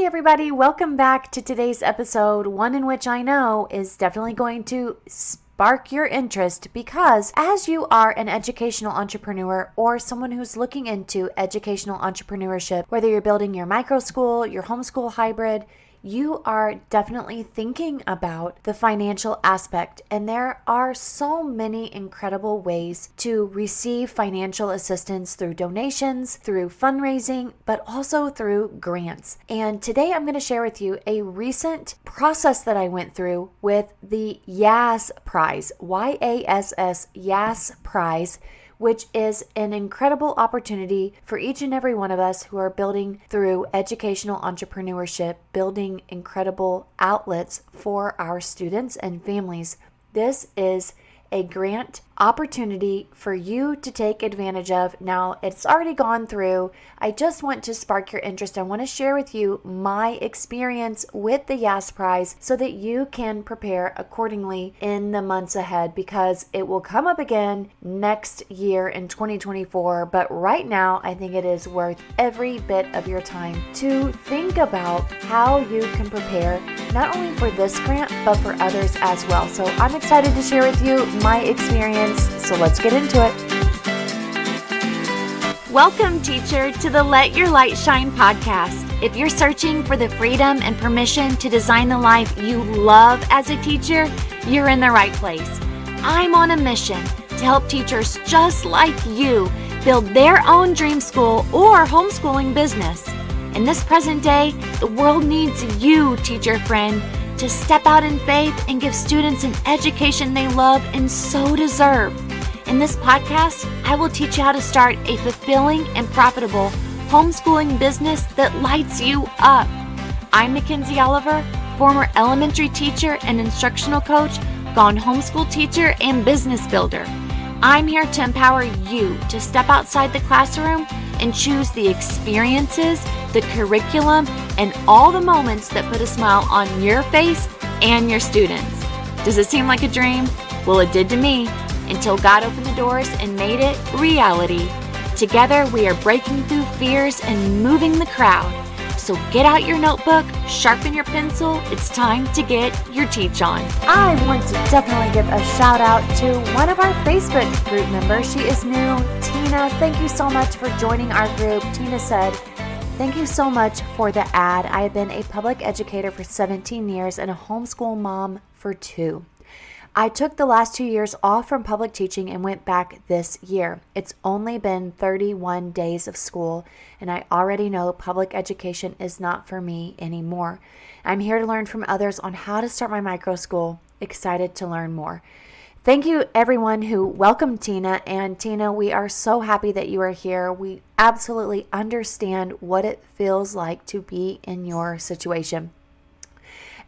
everybody, welcome back to today's episode, one in which I know is definitely going to spark your interest because as you are an educational entrepreneur or someone who's looking into educational entrepreneurship, whether you're building your microschool, your homeschool hybrid, you are definitely thinking about the financial aspect, and there are so many incredible ways to receive financial assistance through donations, through fundraising, but also through grants. And today I'm going to share with you a recent process that I went through with the Yass Prize, Y-A-S-S, Yass Prize, which is an incredible opportunity for each and every one of us who are building through educational entrepreneurship, building incredible outlets for our students and families. This is a grant opportunity for you to take advantage of. Now, it's already gone through. I just want to spark your interest. I want to share with you my experience with the Yass Prize so that you can prepare accordingly in the months ahead, because it will come up again next year in 2024. But right now, I think it is worth every bit of your time to think about how you can prepare not only for this grant, but for others as well. So I'm excited to share with you my experience. So let's get into it. Welcome, teacher, to the Let Your Light Shine podcast. If you're searching for the freedom and permission to design the life you love as a teacher, you're in the right place. I'm on a mission to help teachers just like you build their own dream school or homeschooling business. In this present day, the world needs you, teacher friend, to step out in faith and give students an education they love and so deserve. In this podcast, I will teach you how to start a fulfilling and profitable homeschooling business that lights you up. I'm Mackenzie Oliver, former elementary teacher and instructional coach, gone homeschool teacher and business builder. I'm here to empower you to step outside the classroom and choose the experiences, the curriculum, and all the moments that put a smile on your face and your students. Does it seem like a dream? Well, it did to me, until God opened the doors and made it reality. Together, we are breaking through fears and moving the crowd. So get out your notebook, sharpen your pencil. It's time to get your teach on. I want to definitely give a shout out to one of our Facebook group members. She is new, Tina. Thank you so much for joining our group. Tina said, "Thank you so much for the ad. I have been a public educator for 17 years and a homeschool mom for 2. I took the last 2 years off from public teaching and went back this year. It's only been 31 days of school, and I already know public education is not for me anymore. I'm here to learn from others on how to start my micro school. Excited to learn more." Thank you, everyone who welcomed Tina. And Tina, we are so happy that you are here. We absolutely understand what it feels like to be in your situation.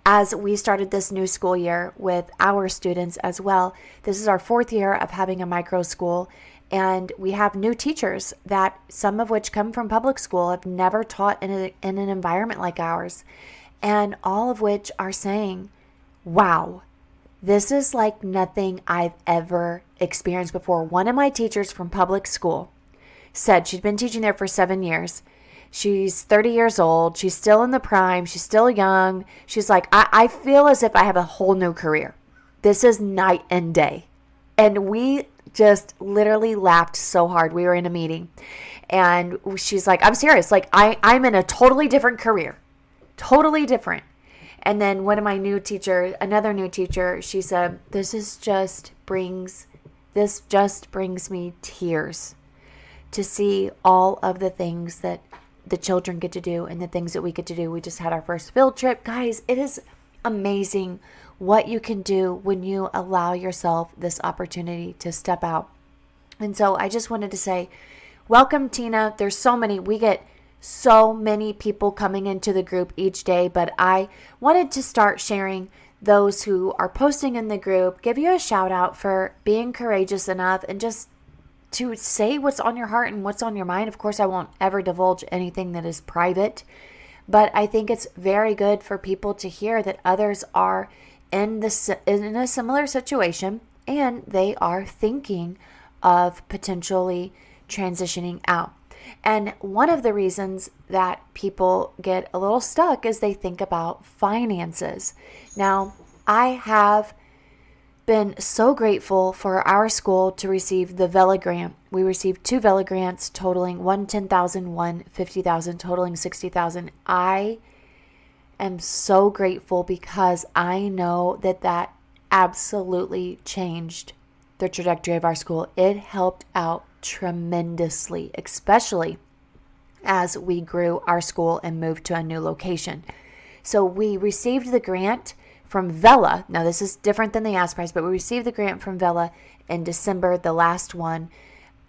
As we started this new school year with our students as well, this is our 4th year of having a micro school, and we have new teachers that some of which come from public school, have never taught in an environment like ours, and all of which are saying, wow, this is like nothing I've ever experienced before. One of my teachers from public school said she'd been teaching there for 7 years. She's 30 years old. She's still in the prime. She's still young. She's like, I feel as if I have a whole new career. This is night and day. And we just literally laughed so hard. We were in a meeting and she's like, I'm serious. Like I'm in a totally different career. Totally different. And then one of my another new teacher, she said, this just brings me tears to see all of the things that the children get to do and the things that we get to do. We just had our first field trip. Guys, it is amazing what you can do when you allow yourself this opportunity to step out. And so I just wanted to say, welcome, Tina. We get so many people coming into the group each day, but I wanted to start sharing those who are posting in the group, give you a shout out for being courageous enough and just to say what's on your heart and what's on your mind. Of course, I won't ever divulge anything that is private, but I think it's very good for people to hear that others are in a similar situation and they are thinking of potentially transitioning out. And one of the reasons that people get a little stuck is they think about finances. Now, I have been so grateful for our school to receive the Vela grant. We received 2 Vela grants totaling one $10,000, one $50,000, totaling $60,000. I am so grateful because I know that absolutely changed the trajectory of our school. It helped out tremendously, especially as we grew our school and moved to a new location. So we received the grant from Vela. Now, this is different than the Yass Prize, but we received the grant from Vela in December, the last one,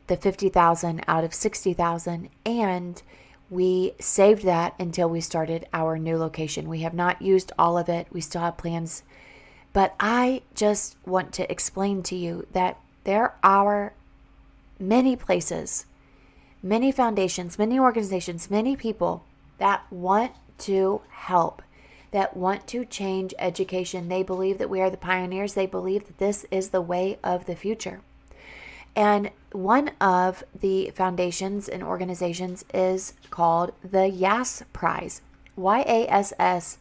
the $50,000 out of $60,000, and we saved that until we started our new location. We have not used all of it. We still have plans, but I just want to explain to you that there are many places, many foundations, many organizations, many people that want to help, that want to change education. They believe that we are the pioneers. They believe that this is the way of the future. And one of the foundations and organizations is called the Yass Prize, YASS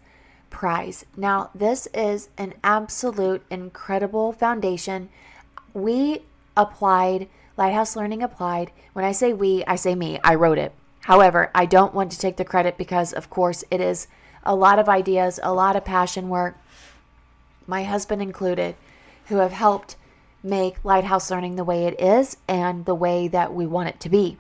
Prize. Now, this is an absolute incredible foundation. We applied, Lighthouse Learning applied. When I say we, I say me. I wrote it. However, I don't want to take the credit because, of course, it is a lot of ideas, a lot of passion work, my husband included, who have helped make Lighthouse Learning the way it is and the way that we want it to be.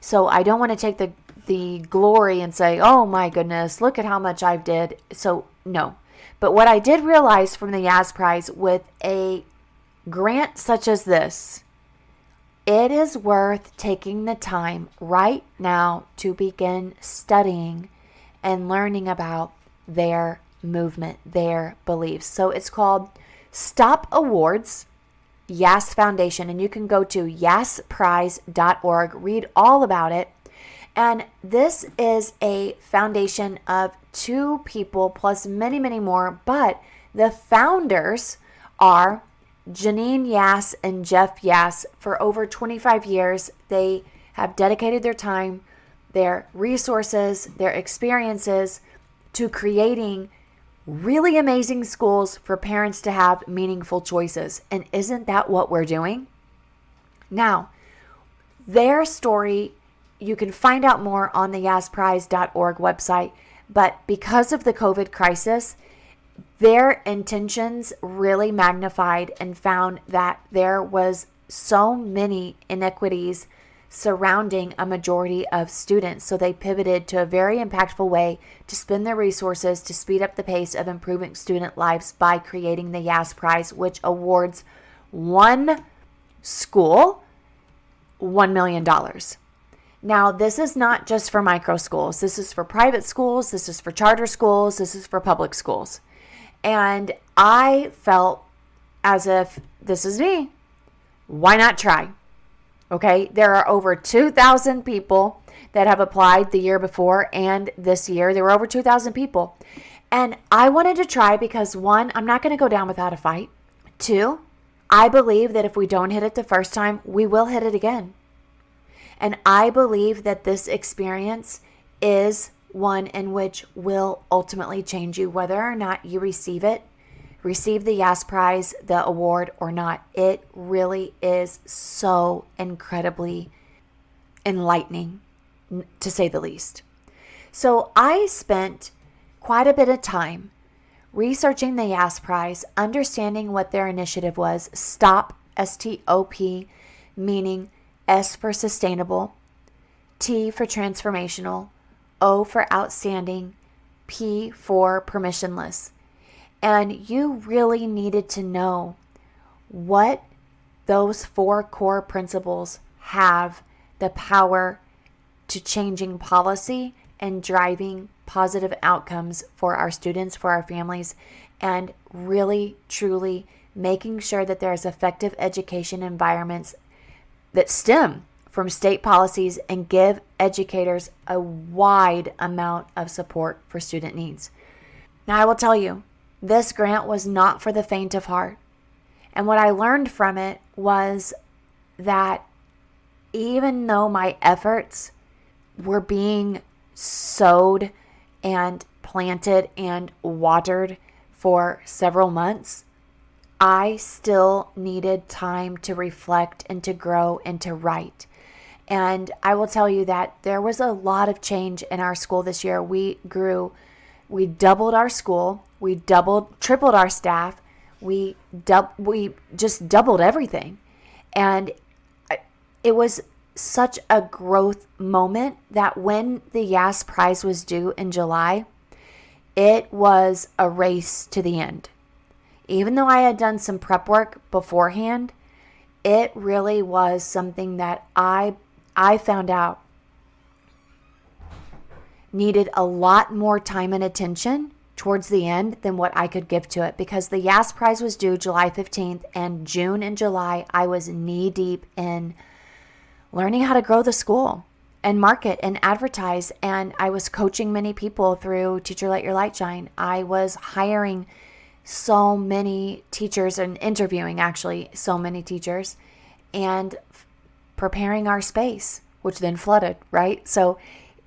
So I don't want to take the glory and say, oh my goodness, look at how much I did. So no. But what I did realize from the Yass Prize, with a grant such as this, it is worth taking the time right now to begin studying and learning about their movement, their beliefs. So it's called Stop Awards, Yass Foundation, and you can go to yassprize.org, read all about it. And this is a foundation of 2 people plus many, many more, but the founders are Janine Yass and Jeff Yass. For over 25 years, they have dedicated their time, their resources, their experiences to creating really amazing schools for parents to have meaningful choices. And isn't that what we're doing? Now, their story, you can find out more on the yassprize.org website, but because of the COVID crisis, their intentions really magnified and found that there was so many inequities surrounding a majority of students. So they pivoted to a very impactful way to spend their resources to speed up the pace of improving student lives by creating the Yass Prize, which awards one school $1 million. Now, this is not just for micro schools. This is for private schools. This is for charter schools. This is for public schools. And I felt as if this is me. Why not try? Okay, there are over 2,000 people that have applied the year before and this year. There were over 2,000 people. And I wanted to try because 1, I'm not going to go down without a fight. 2, I believe that if we don't hit it the first time, we will hit it again. And I believe that this experience is one in which will ultimately change you, whether or not you receive the Yass Prize, the award, or not. It really is so incredibly enlightening, to say the least. So I spent quite a bit of time researching the Yass Prize, understanding what their initiative was. STOP, S-T-O-P, meaning S for sustainable, T for transformational, O for outstanding, P for permissionless. And you really needed to know what those 4 core principles have the power to changing policy and driving positive outcomes for our students, for our families, and really, truly making sure that there's effective education environments that stem from state policies and give educators a wide amount of support for student needs. Now, I will tell you, this grant was not for the faint of heart. And what I learned from it was that even though my efforts were being sowed and planted and watered for several months, I still needed time to reflect and to grow and to write. And I will tell you that there was a lot of change in our school this year. We grew, we doubled our school, tripled our staff, we just doubled everything. And it was such a growth moment that when the Yass Prize was due in July, it was a race to the end. Even though I had done some prep work beforehand, it really was something that I found out needed a lot more time and attention towards the end than what I could give to it, because the Yass Prize was due July 15th, and June and July I was knee deep in learning how to grow the school and market and advertise. And I was coaching many people through Teacher Let Your Light Shine. I was hiring so many teachers and interviewing actually so many teachers and preparing our space, which then flooded, right? So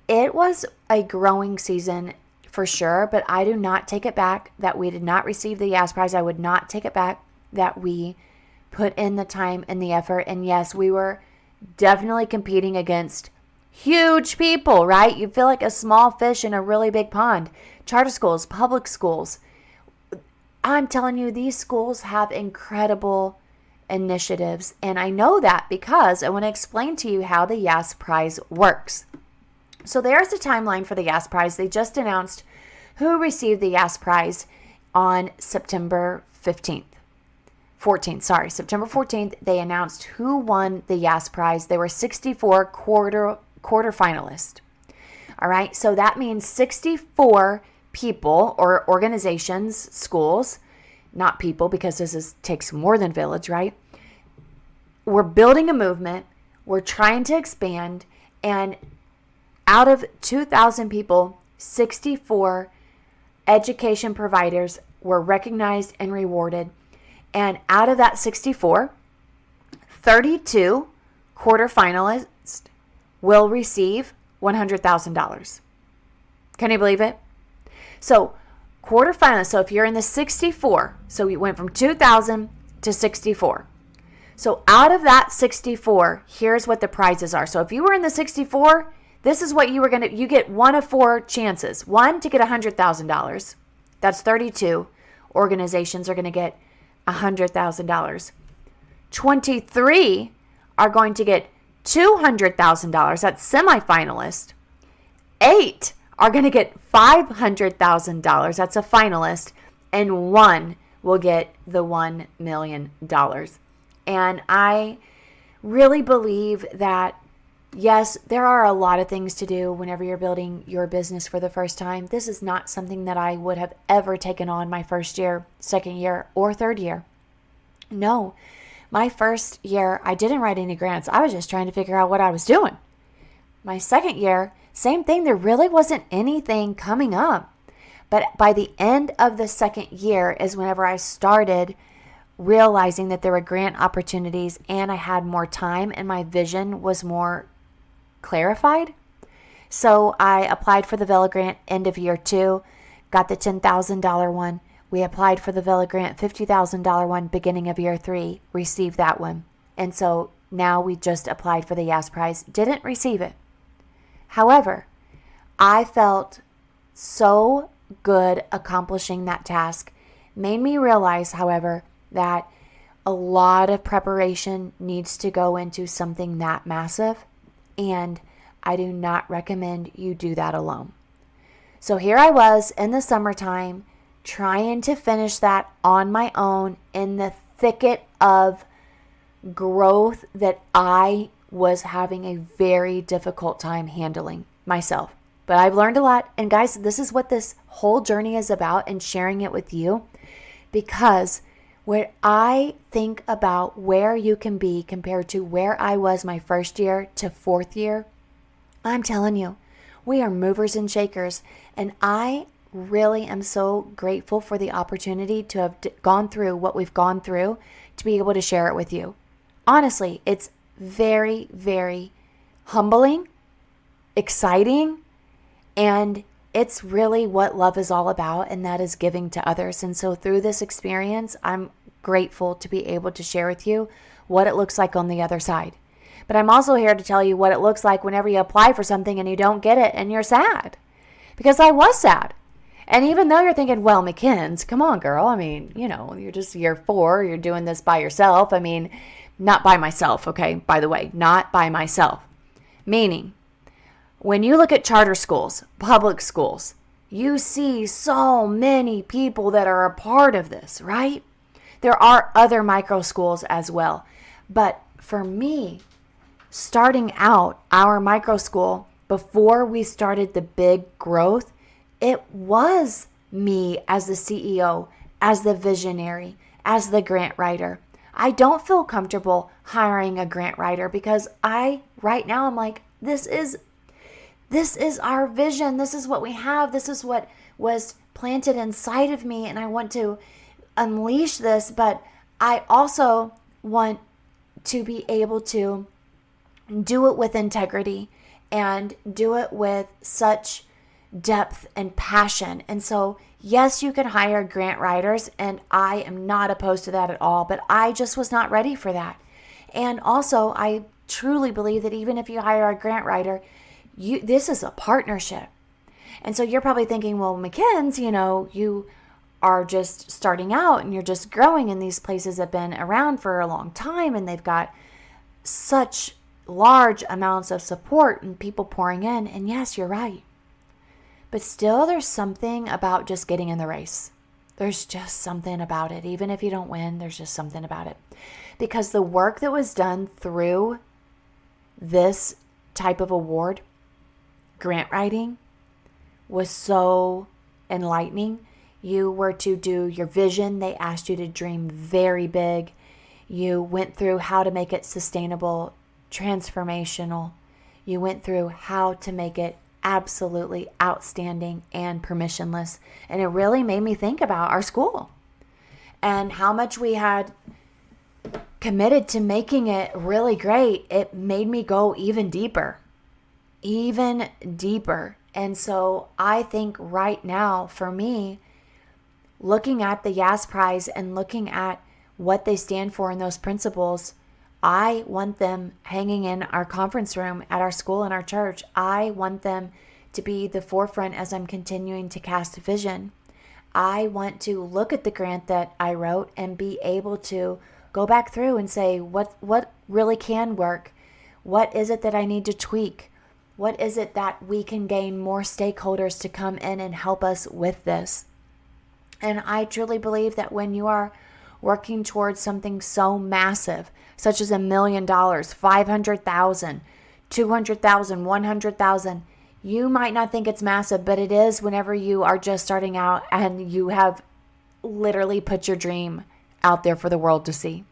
it was a growing season for sure, but I do not take it back that we did not receive the Yass Prize. I would not take it back that we put in the time and the effort. And yes, we were definitely competing against huge people, right? You feel like a small fish in a really big pond. Charter schools, public schools. I'm telling you, these schools have incredible initiatives. And I know that because I want to explain to you how the Yass Prize works. So there's the timeline for the Yass Prize. They just announced who received the Yass Prize on September 14th, September 14th, they announced who won the Yass Prize. There were 64 quarter finalists. All right, so that means 64 people or organizations, schools, not people, because takes more than village, right? We're building a movement. We're trying to expand, and out of 2,000 people, 64 education providers were recognized and rewarded. And out of that 64, 32 quarterfinalists will receive $100,000. Can you believe it? So quarterfinalists, so if you're in the 64, so we went from 2,000 to 64. So out of that 64, here's what the prizes are. So if you were in the 64, this is what you get one of four chances. One, to get $100,000. That's 32 organizations are going to get $100,000. 23 are going to get $200,000. That's semifinalist. 8 are going to get $500,000. That's a finalist. And 1 will get the $1 million. And I really believe that, yes, there are a lot of things to do whenever you're building your business for the first time. This is not something that I would have ever taken on my first year, second year, or third year. No, my first year, I didn't write any grants. I was just trying to figure out what I was doing. My second year, same thing. There really wasn't anything coming up. But by the end of the second year is whenever I started realizing that there were grant opportunities and I had more time and my vision was more clarified. So I applied for the Vela Grant end of year 2, got the $10,000 one. We applied for the Vela Grant $50,000 one beginning of year 3, received that one. And so now we just applied for the Yass Prize, didn't receive it. However, I felt so good accomplishing that task. Made me realize, however, that a lot of preparation needs to go into something that massive, and I do not recommend you do that alone. So here I was in the summertime trying to finish that on my own in the thicket of growth that I was having a very difficult time handling myself. But I've learned a lot. And guys, this is what this whole journey is about, and sharing it with you, because when I think about where you can be compared to where I was my first year to fourth year, I'm telling you, we are movers and shakers. And I really am so grateful for the opportunity to have gone through what we've gone through to be able to share it with you. Honestly, it's very, very humbling exciting, and it's really what love is all about, and that is giving to others. And so through this experience, I'm grateful to be able to share with you what it looks like on the other side. But I'm also here to tell you what it looks like whenever you apply for something and you don't get it and you're sad. Because I was sad. And even though you're thinking, well, McKinn's, come on, girl. I mean, you're just year 4. You're doing this by yourself. I mean, not by myself, okay? By the way, not by myself. Meaning, when you look at charter schools, public schools, you see so many people that are a part of this, right? There are other micro schools as well. But for me, starting out our micro school, before we started the big growth, it was me as the CEO, as the visionary, as the grant writer. I don't feel comfortable hiring a grant writer because right now I'm like, this is our vision. This is what we have. This is what was planted inside of me, and I want to unleash this, but I also want to be able to do it with integrity and do it with such depth and passion. And so, yes, you can hire grant writers, and I am not opposed to that at all, but I just was not ready for that. And also, I truly believe that even if you hire a grant writer, this is a partnership. And so you're probably thinking, well, McKinn's, you are just starting out and you're just growing, and these places have been around for a long time and they've got such large amounts of support and people pouring in. And yes, you're right. But still, there's something about just getting in the race. There's just something about it. Even if you don't win, there's just something about it. Because the work that was done through this type of award, grant writing, was so enlightening. You were to do your vision. They asked you to dream very big. You went through how to make it sustainable, transformational. You went through how to make it absolutely outstanding and permissionless. And it really made me think about our school and how much we had committed to making it really great. It made me go even deeper. And so I think right now, for me, looking at the Yass Prize and looking at what they stand for in those principles, I want them hanging in our conference room at our school and our church. I want them to be the forefront as I'm continuing to cast vision. I want to look at the grant that I wrote and be able to go back through and say, what really can work? What is it that I need to tweak? What is it that we can gain more stakeholders to come in and help us with this? And I truly believe that when you are working towards something so massive, such as $1 million, 500,000, 200,000, 100,000, you might not think it's massive, but it is whenever you are just starting out and you have literally put your dream out there for the world to see.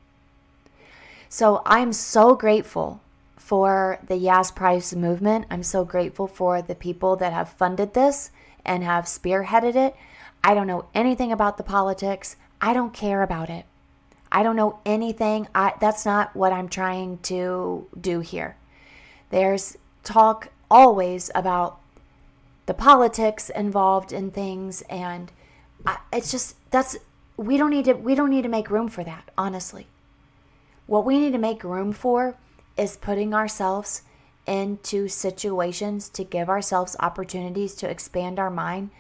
So I'm so grateful for the Yass Prize movement. I'm so grateful for the people that have funded this and have spearheaded it. I don't know anything about the politics. I don't care about it. I don't know anything. That's not what I'm trying to do here. There's talk always about the politics involved in things, and it's just we don't need to make room for that, honestly. What we need to make room for is putting ourselves into situations to give ourselves opportunities to expand our mind,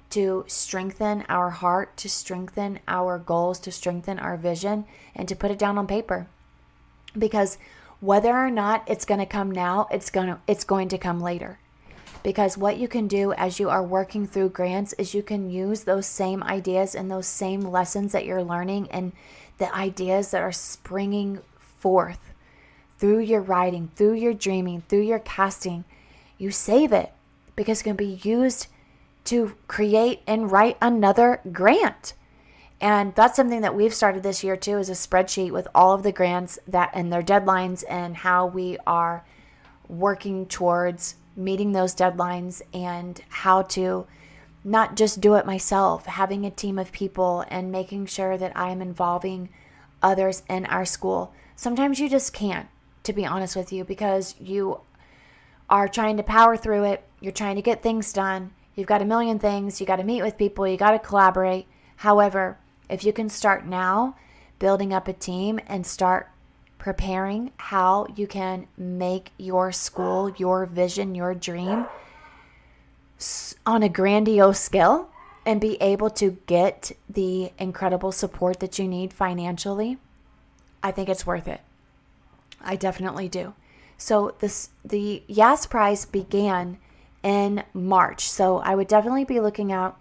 to strengthen our heart, to strengthen our goals, to strengthen our vision, and to put it down on paper. Because whether or not it's going to come now, it's going to come later. Because what you can do as you are working through grants is you can use those same ideas and those same lessons that you're learning and the ideas that are springing forth through your writing, through your dreaming, through your casting. You save it because it's going to be used to create and write another grant. And that's something that we've started this year too, is a spreadsheet with all of the grants that and their deadlines and how we are working towards meeting those deadlines and how to not just do it myself, having a team of people and making sure that I am involving others in our school. Sometimes you just can't, to be honest with you, because you are trying to power through it. You're trying to get things done. You've got a million things. You got to meet with people. You got to collaborate. However, if you can start now building up a team and start preparing how you can make your school, your vision, your dream on a grandiose scale and be able to get the incredible support that you need financially, I think it's worth it. I definitely do. So the Yass Prize began in March. So I would definitely be looking out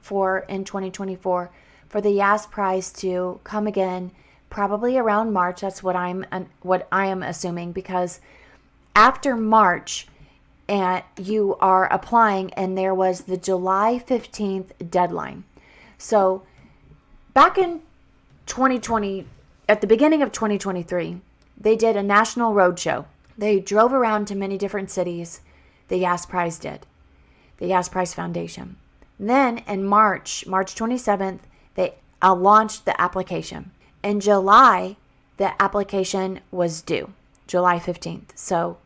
for in 2024 for the Yass Prize to come again, probably around March. That's what I am assuming, because after March, you are applying, and there was the July 15th deadline. So back in 2020, at the beginning of 2023, they did a national roadshow. They drove around to many different cities. The Yass Prize did. The Yass Prize Foundation. Then in March 27th, they launched the application. In July, the application was due, July 15th. So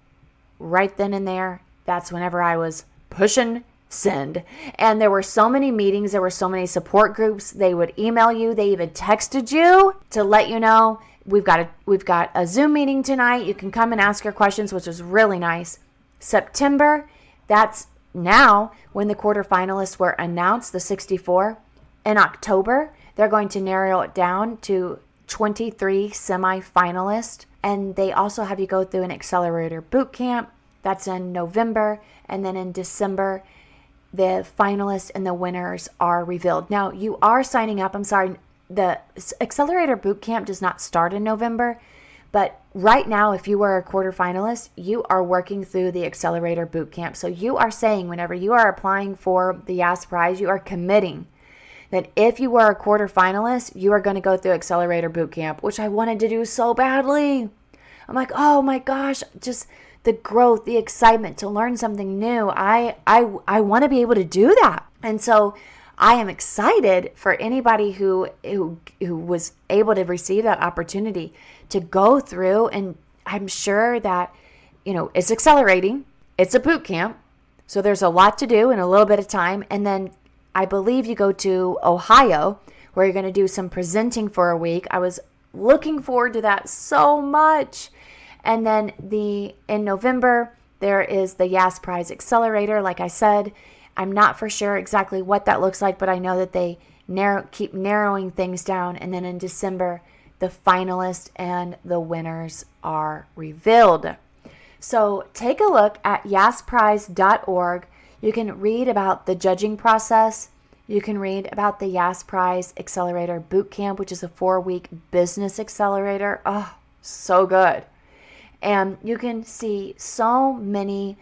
right then and there, that's whenever I was pushing send. And there were so many meetings. There were so many support groups. They would email you. They even texted you to let you know, we've got a Zoom meeting tonight. You can come and ask your questions, which was really nice. September, that's now when the quarterfinalists were announced, the 64. In October, they're going to narrow it down to 23 semifinalists. And they also have you go through an accelerator boot camp. That's in November. And then in December, the finalists and the winners are revealed. Now, you are signing up. I'm sorry, the accelerator boot camp does not start in November. But right now, if you were a quarterfinalist, you are working through the accelerator boot camp. So you are saying whenever you are applying for the Yass Prize, you are committing that if you were a quarterfinalist, you are going to go through accelerator boot camp, which I wanted to do so badly. I'm like, oh my gosh, just the growth, the excitement to learn something new. I want to be able to do that. And so I am excited for anybody who was able to receive that opportunity to go through. And I'm sure that, it's accelerating. It's a boot camp. So there's a lot to do in a little bit of time. And then I believe you go to Ohio, where you're going to do some presenting for a week. I was looking forward to that so much. And then in November, there is the Yass Prize Accelerator. Like I said, I'm not for sure exactly what that looks like, but I know that they keep narrowing things down. And then in December, the finalists and the winners are revealed. So take a look at yassprize.org. You can read about the judging process. You can read about the Yass Prize Accelerator Bootcamp, which is a 4-week business accelerator. Oh, so good. And you can see so many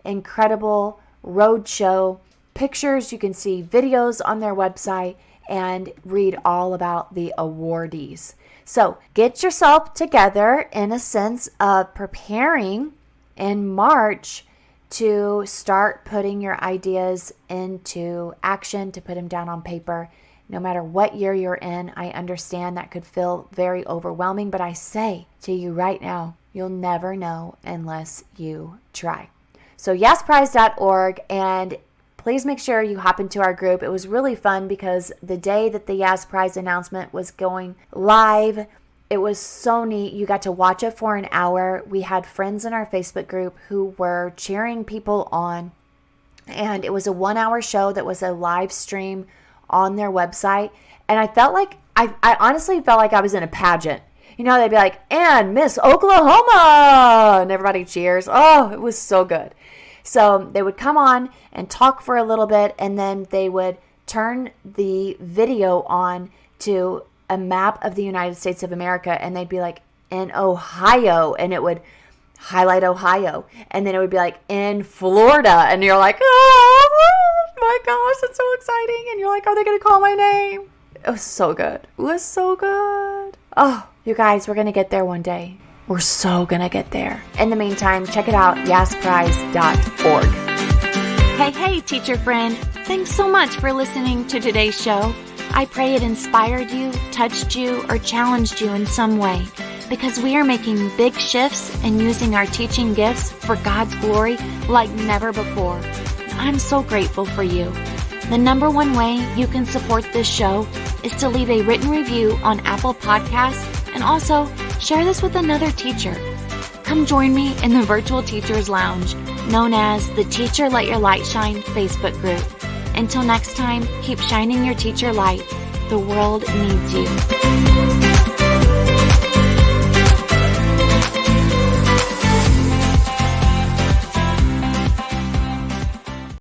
incredible roadshow pictures. You can see videos on their website and read all about the awardees. So get yourself together in a sense of preparing in March to start putting your ideas into action, to put them down on paper. No matter what year you're in, I understand that could feel very overwhelming, but I say to you right now, you'll never know unless you try. So yassprize.org, and please make sure you hop into our group. It was really fun because the day that the Yass Prize announcement was going live, it was so neat. You got to watch it for an hour. We had friends in our Facebook group who were cheering people on, and it was a 1-hour show that was a live stream on their website. And I felt like, I honestly felt like I was in a pageant. They'd be like, and Miss Oklahoma, and everybody cheers. Oh, it was so good. So they would come on and talk for a little bit, and then they would turn the video on to a map of the United States of America, and they'd be like, in Ohio, and it would highlight Ohio, and then it would be like, in Florida, and you're like, oh my gosh, that's so exciting, and you're like, are they going to call my name? It was so good. It was so good. Oh, you guys, we're going to get there one day. We're so going to get there. In the meantime, check it out, yassprize.org. Hey, teacher friend. Thanks so much for listening to today's show. I pray it inspired you, touched you, or challenged you in some way. because we are making big shifts and using our teaching gifts for God's glory like never before. I'm so grateful for you. The number one way you can support this show is to leave a written review on Apple Podcasts and also share this with another teacher. Come join me in the Virtual Teachers Lounge, known as the Teacher Let Your Light Shine Facebook group. Until next time, keep shining your teacher light. The world needs you.